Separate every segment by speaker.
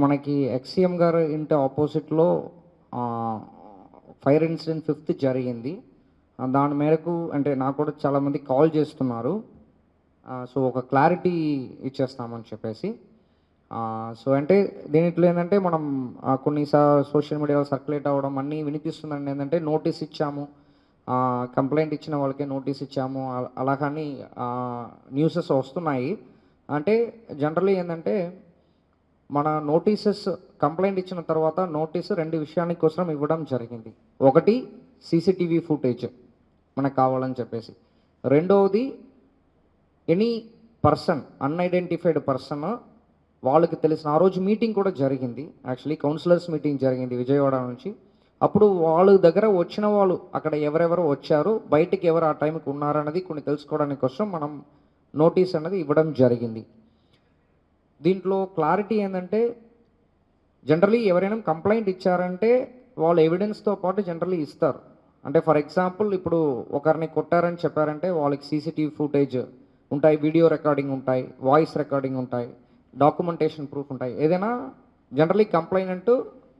Speaker 1: మనకి ఎక్స్‌సీఎం గారు ఇంటి ఆపోజిట్‌లో ఫైర్ ఇన్సిడెంట్ 5th జరిగింది. దాని మేరకు అంటే నాకు కూడా చాలామంది కాల్ చేస్తున్నారు. సో ఒక క్లారిటీ ఇచ్చేస్తామని చెప్పేసి. అంటే దీంట్లో ఏందంటే మనం కొన్ని సోషల్ మీడియాలో సర్క్యులేట్ అవ్వడం అన్నీ వినిపిస్తుందండి. ఏందంటే నోటీస్ ఇచ్చాము. కంప్లెయింట్ ఇచ్చిన వాళ్ళకే నోటీస్ ఇచ్చాము. అలాగని న్యూసెస్ వస్తున్నాయి. అంటే జనరల్లీ ఏందంటే మన నోటీసెస్ కంప్లెయింట్ ఇచ్చిన తర్వాత నోటీసు 2 విషయానికి కోసం ఇవ్వడం జరిగింది. ఒకటి సీసీటీవీ ఫుటేజ్ మనకు కావాలని చెప్పేసి. రెండవది ఎనీ పర్సన్ అన్ఐడెంటిఫైడ్ పర్సన్ వాళ్ళకి తెలిసిన ఆ రోజు మీటింగ్ కూడా జరిగింది. యాక్చువల్లీ కౌన్సిలర్స్ మీటింగ్ జరిగింది విజయవాడ నుంచి. అప్పుడు వాళ్ళ దగ్గర వచ్చిన వాళ్ళు అక్కడ ఎవరెవరు వచ్చారు, బయటికి ఎవరు ఆ టైంకి ఉన్నారన్నది కొన్ని తెలుసుకోవడానికి కోసం మనం నోటీస్ అన్నది ఇవ్వడం జరిగింది. దీంట్లో క్లారిటీ ఏంటంటే జనరల్లీ ఎవరైనా కంప్లైంట్ ఇచ్చారంటే వాళ్ళు ఎవిడెన్స్తో పాటు జనరల్లీ ఇస్తారు. అంటే ఫర్ ఎగ్జాంపుల్ ఇప్పుడు ఒకరిని కొట్టారని చెప్పారంటే వాళ్ళకి సీసీటీవీ ఫుటేజ్ ఉంటాయి, వీడియో రికార్డింగ్ ఉంటాయి, వాయిస్ రికార్డింగ్ ఉంటాయి, డాక్యుమెంటేషన్ ప్రూఫ్ ఉంటాయి. ఏదైనా జనరల్లీ కంప్లైంట్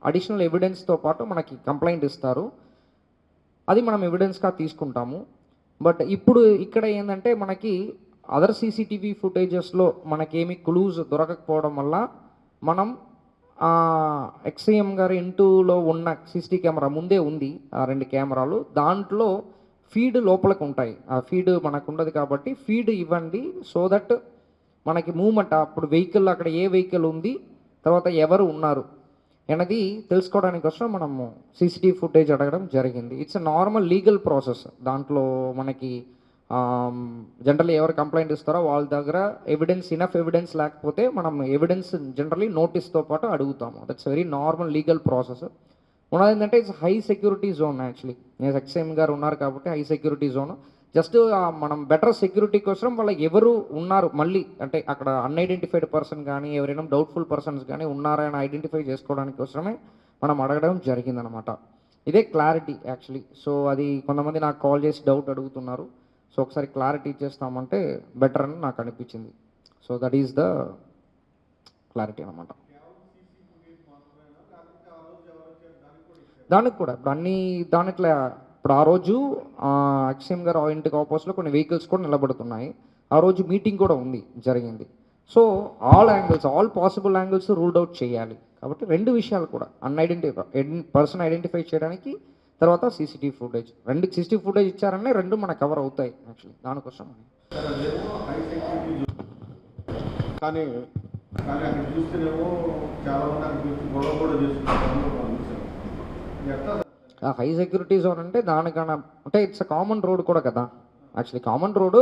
Speaker 1: అడిషనల్ ఎవిడెన్స్తో పాటు మనకి కంప్లైంట్ ఇస్తారు. అది మనం ఎవిడెన్స్గా తీసుకుంటాము. బట్ ఇప్పుడు ఇక్కడ ఏంటంటే మనకి అదర్ సీసీటీవీ ఫుటేజెస్లో మనకేమి క్లూజ్ దొరకకపోవడం వల్ల మనం ఎక్స్‌సీఎం గారి ఇంటిలో ఉన్న సీసీటీవీ కెమెరా ముందే ఉంది. 2 కెమెరాలు దాంట్లో ఫీడ్ లోపలికి ఉంటాయి. ఆ ఫీడ్ మనకు ఉండదు కాబట్టి ఫీడ్ ఇవ్వండి. సో దట్ మనకి మూవ్మెంట్ అప్పుడు వెహికల్ అక్కడ ఏ వెహికల్ ఉంది, తర్వాత ఎవరు ఉన్నారు అన్నది తెలుసుకోవడానికి కోసం మనము సీసీటీవీ ఫుటేజ్ అడగడం జరిగింది. It's normal legal process. దాంట్లో మనకి జనరల్లీ ఎవరు కంప్లైంట్ ఇస్తారో వాళ్ళ దగ్గర ఇనఫ్ ఎవిడెన్స్ లేకపోతే మనం ఎవిడెన్స్ జనరల్లీ నోటీస్తో పాటు అడుగుతాము. That's very normal legal process. ఉన్నది ఏంటంటే it's high security zone. Actually ex-CM గారు ఉన్నారు కాబట్టి హై సెక్యూరిటీ జోన్. జస్ట్ మనం బెటర్ సెక్యూరిటీ కోసం వాళ్ళ ఎవరు ఉన్నారు మళ్ళీ అంటే అక్కడ అన్ఐడెంటిఫైడ్ పర్సన్ కానీ ఎవరైనా డౌట్ఫుల్ పర్సన్స్ కానీ ఉన్నారని ఐడెంటిఫై చేసుకోవడానికి కోసమే మనం అడగడం జరిగిందనమాట. ఇదే క్లారిటీ యాక్చువల్లీ. సో అది కొంతమంది నాకు కాల్ చేసి డౌట్ అడుగుతున్నారు. సో ఒకసారి క్లారిటీ ఇచ్చేస్తామంటే బెటర్ అని నాకు అనిపించింది. So that is the clarity అనమాట. దానికి కూడా ఇప్పుడు దాంట్లో ఇప్పుడు ఆ రోజు ఎక్స్‌సీఎం గారు ఇంటికి ఆపోజిట్లో కొన్ని వెహికల్స్ కూడా నిలబడుతున్నాయి. ఆ రోజు మీటింగ్ కూడా జరిగింది. So all possible angles ruled out చేయాలి. కాబట్టి 2 విషయాలు కూడా పర్సన్ ఐడెంటిఫై చేయడానికి, తర్వాత సీసీటీవీ ఫుటేజ్. 2 సీసీటీవీ ఫుటేజ్ ఇచ్చారని 2 మనకు కవర్ అవుతాయి యాక్చువల్లీ దానికోసం.
Speaker 2: కానీ అక్కడ చూస్తేనేమో చాలా మంది గొడవ కూడా చేస్తున్నారు.
Speaker 1: హై సెక్యూరిటీ జోన్ అంటే దానికన్నా అంటే ఇట్స్ కామన్ రోడ్ కూడా కదా. యాక్చువల్లీ కామన్ రోడ్డు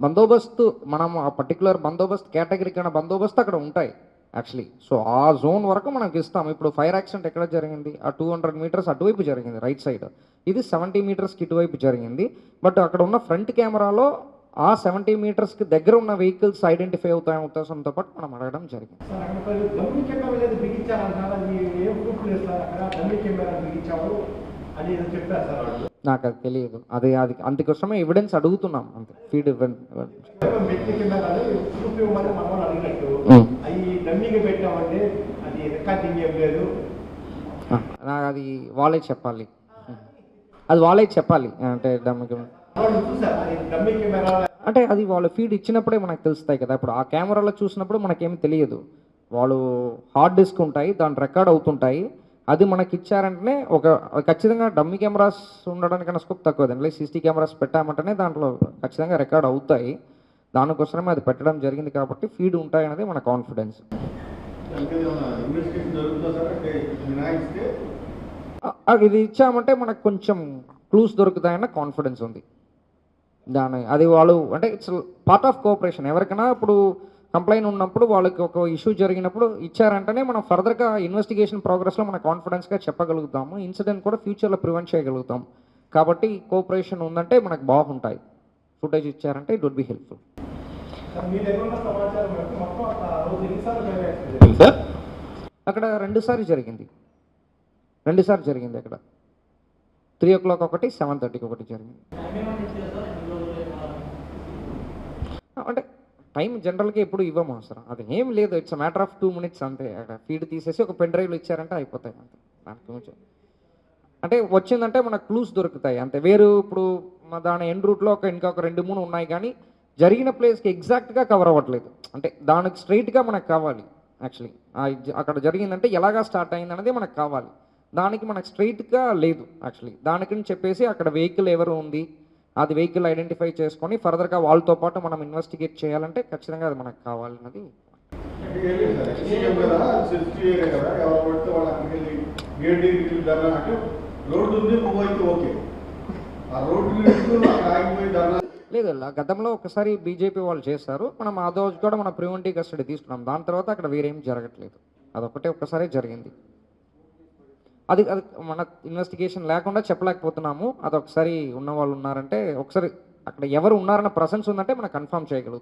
Speaker 1: బందోబస్తు మనం ఆ పర్టికులర్ బందోబస్తు కేటగిరీ కన్నా బందోబస్తు అక్కడ ఉంటాయి యాక్చువల్లీ. సో ఆ జోన్ వరకు మనకి ఇస్తాం. ఇప్పుడు ఫైర్ యాక్సిడెంట్ ఎక్కడ జరిగింది? ఆ 200 మీటర్స్ అటువైపు జరిగింది రైట్ సైడ్. ఇది 70 మీటర్స్కి ఇటువైపు జరిగింది. బట్ అక్కడ ఉన్న ఫ్రంట్ కెమెరాలో ఆ 70 మీటర్స్కి దగ్గర ఉన్న వెహికల్స్ ఐడెంటిఫై అవుతాయనే ఉద్దేశంతో పాటు మనం అడగడం జరిగింది. నాకు అది తెలియదు. అది అందుకోసమే ఎవిడెన్స్ అడుగుతున్నాం అంతే. ఫీడ్ నాకు అది వాళ్ళే చెప్పాలి. అంటే అంటే అది వాళ్ళ ఫీడ్ ఇచ్చినప్పుడే మనకు తెలుస్తాయి కదా. ఇప్పుడు ఆ కెమెరాలో చూసినప్పుడు మనకేమి తెలియదు. వాళ్ళు హార్డ్ డిస్క్ ఉంటాయి, దాని రికార్డ్ అవుతుంటాయి. అది మనకి ఇచ్చారంటేనే ఖచ్చితంగా డమ్మీ కెమెరాస్ ఉండడానికన్నా స్కోప్ తక్కువ. దాంట్లో సీసీ కెమెరాస్ పెట్టామంటేనే దాంట్లో ఖచ్చితంగా రికార్డ్ అవుతాయి. దానికోసమే అది పెట్టడం జరిగింది కాబట్టి ఫీడ్ ఉంటాయి అనేది మన కాన్ఫిడెన్స్. ఇది ఇచ్చామంటే మనకు కొంచెం క్లూస్ దొరుకుతాయన్న కాన్ఫిడెన్స్ ఉంది. అది వాళ్ళు అంటే ఇట్స్ పార్ట్ ఆఫ్ కోఆపరేషన్. ఎవరికైనా ఇప్పుడు కంప్లైంట్ ఉన్నప్పుడు వాళ్ళకి ఒక ఇష్యూ జరిగినప్పుడు ఇచ్చారంటేనే మనం ఫర్దర్గా ఇన్వెస్టిగేషన్ ప్రోగ్రెస్లో మన కాన్ఫిడెన్స్గా చెప్పగలుగుతాము. ఇన్సిడెంట్ కూడా ఫ్యూచర్లో ప్రివెంట్ చేయగలుగుతాం. కాబట్టి కోఆపరేషన్ ఉందంటే మనకు బాగుంటాయి. ఫుటేజ్ ఇచ్చారంటే ఇట్ వుడ్ బి హెల్ప్ఫుల్. అక్కడ 2 సార్లు జరిగింది. అక్కడ 3 o'clock ఒకటి, 7:30కి ఒకటి జరిగింది. అంటే టైం జనరల్గా ఎప్పుడు ఇవ్వము అసలు, అది ఏం లేదు, ఇట్స్ మ్యాటర్ ఆఫ్ 2 minutes అంతే. అక్కడ ఫీడ్ తీసేసి ఒక పెన్ డ్రైవ్లో ఇచ్చారంటే అయిపోతాయి అంతే. దానికి మించి అంటే వచ్చిందంటే మనకు క్లూస్ దొరుకుతాయి అంతే. వేరు ఇప్పుడు దాని ఎండ్ రూట్లో ఇంకొక 2-3 ఉన్నాయి, కానీ జరిగిన ప్లేస్కి ఎగ్జాక్ట్గా కవర్ అవ్వట్లేదు. అంటే దానికి స్ట్రైట్గా మనకు కావాలి యాక్చువల్లీ. అక్కడ జరిగిందంటే ఎలాగా స్టార్ట్ అయింది అనేది మనకు కావాలి. దానికి మనకు స్ట్రైట్గా లేదు యాక్చువల్లీ. దానికని చెప్పేసి అక్కడ వెహికల్ ఎవరు ఉంది, అది వెహికల్ ఐడెంటిఫై చేసుకొని ఫర్దర్గా వాళ్ళతో పాటు మనం ఇన్వెస్టిగేట్ చేయాలంటే ఖచ్చితంగా అది మనకు కావాలన్నది.
Speaker 2: సీఎం కదా, సెన్సిటివ్ ఏరియా కదా, ఎవరు పడితే వాళ్ళు అక్కడికి వెళ్ళి గేట్ దగ్గరికి ధర్నా అంటే రోడ్డు ఉంది, మూవ్ అయితే ఓకే. ఆ రోడ్డు అక్కడ ఆగిపోయి ధర్నా
Speaker 1: లేదు, గతంలో ఒకసారి బీజేపీ వాళ్ళు చేశారు, మనం ఆ రోజు కూడా మన ప్రివెంటివ్ కస్టడీ తీసుకున్నాం. దాని తర్వాత అక్కడ వేరేం జరగట్లేదు, అదొకటే ఒక్కసారి జరిగింది. అది అది మన ఇన్వెస్టిగేషన్ లేకుండా చెప్పలేకపోతున్నాము. అది ఒకసారి ఉన్న వాళ్ళు ఉన్నారంటే, ఒకసారి అక్కడ ఎవరు ఉన్నారన్న ప్రెసెన్స్ ఉందంటే మనం కన్ఫర్మ్ చేయగలుగుతాం.